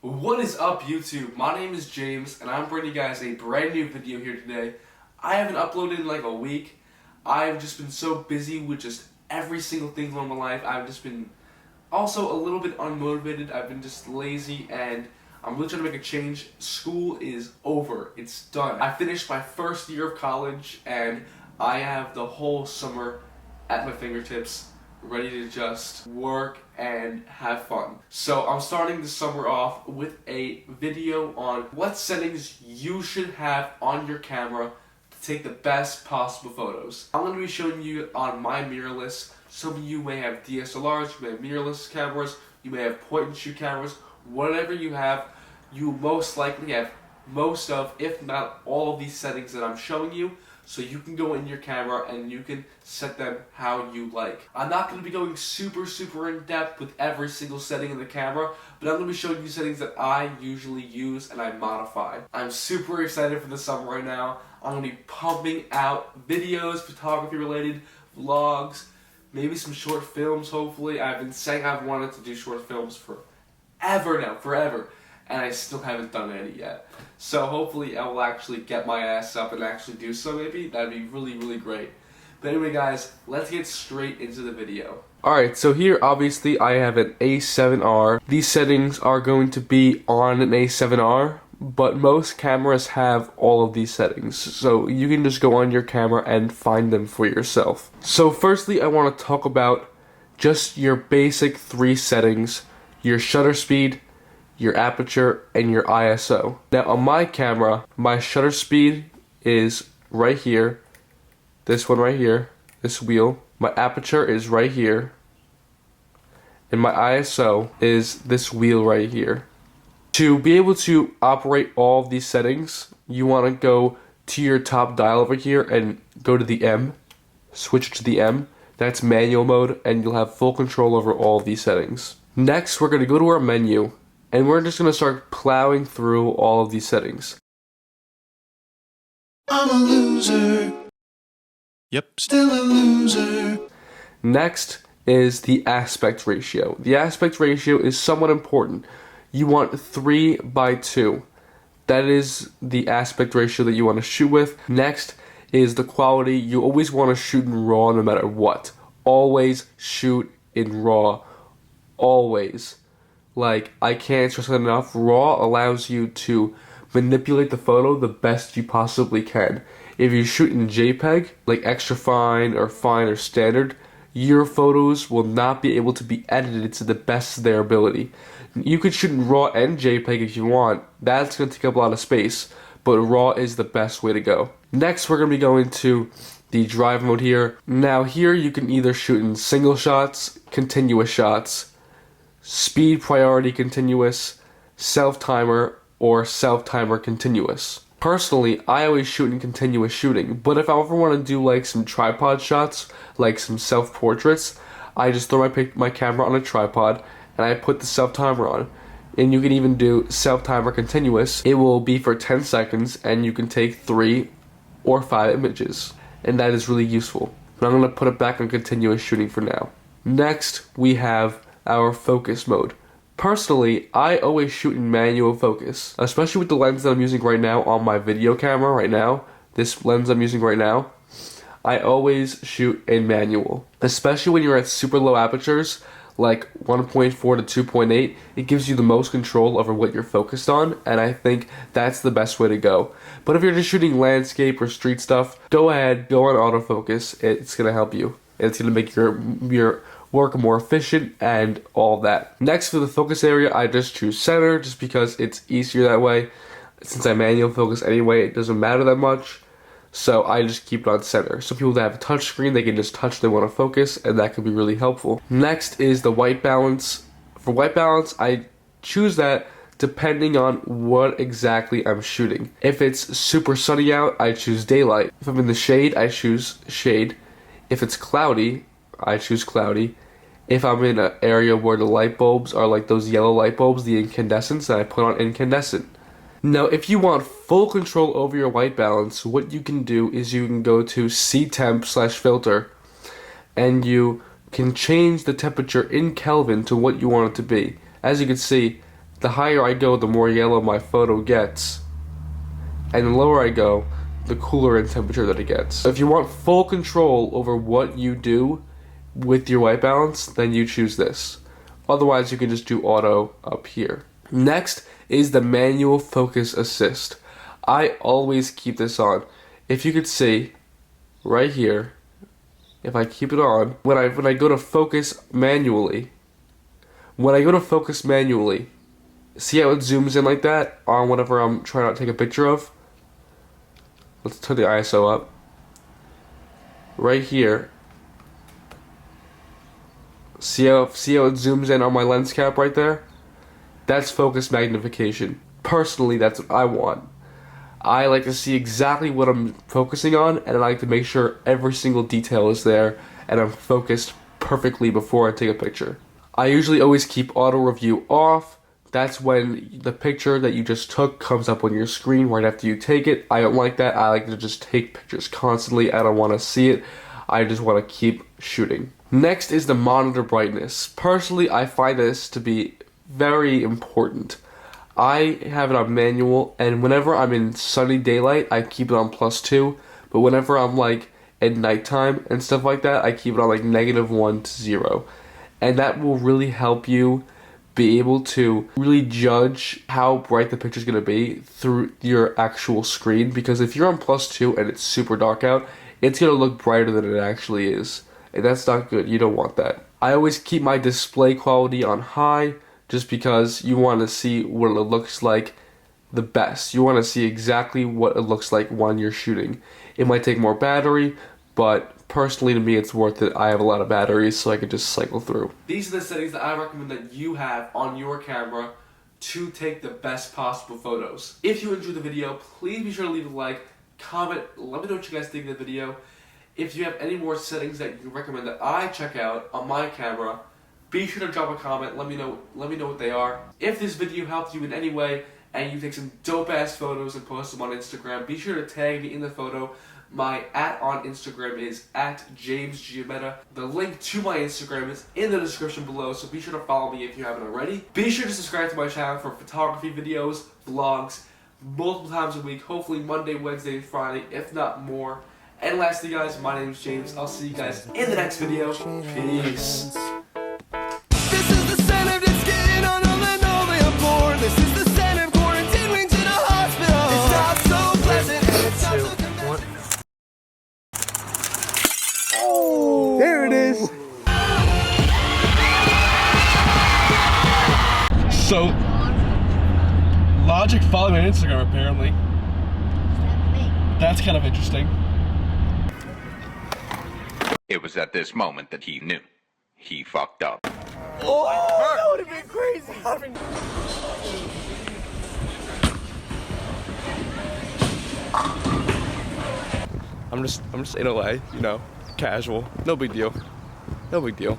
What is up, YouTube? My name is James, and I'm bringing you guys a brand new video here today. I haven't uploaded in like a week. I've just been so busy with just every single thing going on in my life. I've just been also a little bit unmotivated. I've been just lazy, and I'm really trying to make a change. School is over. It's done. I finished my first year of college, and I have the whole summer at my fingertips, ready to just work and have fun. So I'm starting the summer off with a video on what settings you should have on your camera to take the best possible photos. I'm going to be showing you on my mirrorless. Some of you may have DSLRs, you may have mirrorless cameras, you may have point and shoot cameras. Whatever you have, you most likely have most of, if not all of these settings that I'm showing you. So you can go in your camera and you can set them how you like. I'm not going to be going super in depth with every single setting in the camera, but I'm going to be showing you settings that I usually use and I modify. I'm super excited for the summer right now. I'm going to be pumping out videos, photography related, vlogs, maybe some short films hopefully. I've been saying I've wanted to do short films forever. And I still haven't done any yet. So hopefully I will actually get my ass up and actually do so maybe. That'd be really great. But anyway guys, let's get straight into the video. Alright, so here obviously I have an A7R. These settings are going to be on an A7R, but most cameras have all of these settings. So you can just go on your camera and find them for yourself. So firstly I want to talk about just your basic three settings: your shutter speed, your aperture, and your ISO. Now on my camera, my shutter speed is right here, this one right here, this wheel. My aperture is right here, and my ISO is this wheel right here. To be able to operate all of these settings, you want to go to your top dial over here and go to the M, switch to the M. That's manual mode, and you'll have full control over all of these settings. Next, we're going to go to our menu, and we're just going to start plowing through all of these settings. I'm a loser. Yep, still a loser. Next is the aspect ratio. The aspect ratio is somewhat important. You want 3:2. That is the aspect ratio that you want to shoot with. Next is the quality. You always want to shoot in RAW no matter what. Always shoot in RAW. Always. Like, I can't stress that enough. RAW allows you to manipulate the photo the best you possibly can. If you shoot in JPEG, like extra fine or standard, your photos will not be able to be edited to the best of their ability. You could shoot in RAW and JPEG if you want. That's going to take up a lot of space, but RAW is the best way to go. Next, we're going to be going to the drive mode here. Now here you can either shoot in single shots, continuous shots, speed priority continuous, self-timer, or self-timer continuous. Personally, I always shoot in continuous shooting, but if I ever want to do like some tripod shots, like some self-portraits, I just throw my camera on a tripod and I put the self-timer on. And you can even do self-timer continuous. It will be for 10 seconds and you can take 3 or 5 images. And that is really useful. But I'm going to put it back on continuous shooting for now. Next, we have our focus mode. Personally, I always shoot in manual focus, especially with the lens that I'm using right now on my video camera right now. This lens I'm using right now, I always shoot in manual. Especially when you're at super low apertures, like 1.4 to 2.8, it gives you the most control over what you're focused on, and I think that's the best way to go. But if you're just shooting landscape or street stuff, go ahead, go on autofocus. It's going to help you. It's going to make your work more efficient and all that. Next, for the focus area, I just choose center just because it's easier that way. Since I manual focus anyway, it doesn't matter that much. So I just keep it on center. So people that have a touch screen, they can just touch they want to focus, and that can be really helpful. Next is the white balance. For white balance, I choose that depending on what exactly I'm shooting. If it's super sunny out, I choose daylight. If I'm in the shade, I choose shade. If it's cloudy, I choose cloudy. If I'm in an area where the light bulbs are like those yellow light bulbs, the incandescents, then I put on incandescent. Now, if you want full control over your white balance, what you can do is you can go to ctemp/filter, and you can change the temperature in Kelvin to what you want it to be. As you can see, The higher I go, the more yellow my photo gets. And the lower I go, the cooler in temperature that it gets. If you want full control over what you do with your white balance, then you choose this. Otherwise, you can just do auto up here. Next is the manual focus assist. I always keep this on. If you could see, right here, if I keep it on, when I go to focus manually, see how it zooms in like that on whatever I'm trying to take a picture of? Let's turn the ISO up. Right here. See how it zooms in on my lens cap right there? That's focus magnification. Personally, that's what I want. I like to see exactly what I'm focusing on, and I like to make sure every single detail is there and I'm focused perfectly before I take a picture. I usually always keep auto review off. That's when the picture that you just took comes up on your screen right after you take it. I don't like that. I like to just take pictures constantly. I don't want to see it. I just want to keep shooting. Next is the monitor brightness. Personally, I find this to be very important. I have it on manual, and whenever I'm in sunny daylight, I keep it on +2. But whenever I'm like at nighttime and stuff like that, I keep it on like -1 to 0. And that will really help you be able to really judge how bright the picture is going to be through your actual screen, because if you're on +2 and it's super dark out, it's going to look brighter than it actually is, and that's not good. You don't want that. I always keep my display quality on high just because you want to see what it looks like the best. You want to see exactly what it looks like when you're shooting. It might take more battery, but personally, to me, it's worth it. I have a lot of batteries, so I can just cycle through. These are the settings that I recommend that you have on your camera to take the best possible photos. If you enjoyed the video, please be sure to leave a like, comment, let me know what you guys think of the video. If you have any more settings that you recommend that I check out on my camera, be sure to drop a comment, let me know what they are. If this video helped you in any way, and you take some dope-ass photos and post them on Instagram, be sure to tag me in the photo. My @ on Instagram is @JamesGiametta. The link to my Instagram is in the description below, so be sure to follow me if you haven't already. Be sure to subscribe to my channel for photography videos, vlogs, multiple times a week, hopefully Monday, Wednesday, and Friday, if not more. And lastly, guys, my name is James. I'll see you guys in the next video. Peace. This is the sound of just getting on the linoleum floor. This is the sound of quarantine wings in a hospital. It's not so pleasant and it's not so There it is. So, Logic followed me on Instagram apparently. That's kind of interesting. It was at this moment that he knew. He fucked up. Oh, that would have been crazy. I'm just in LA, you know, casual. No big deal. No big deal.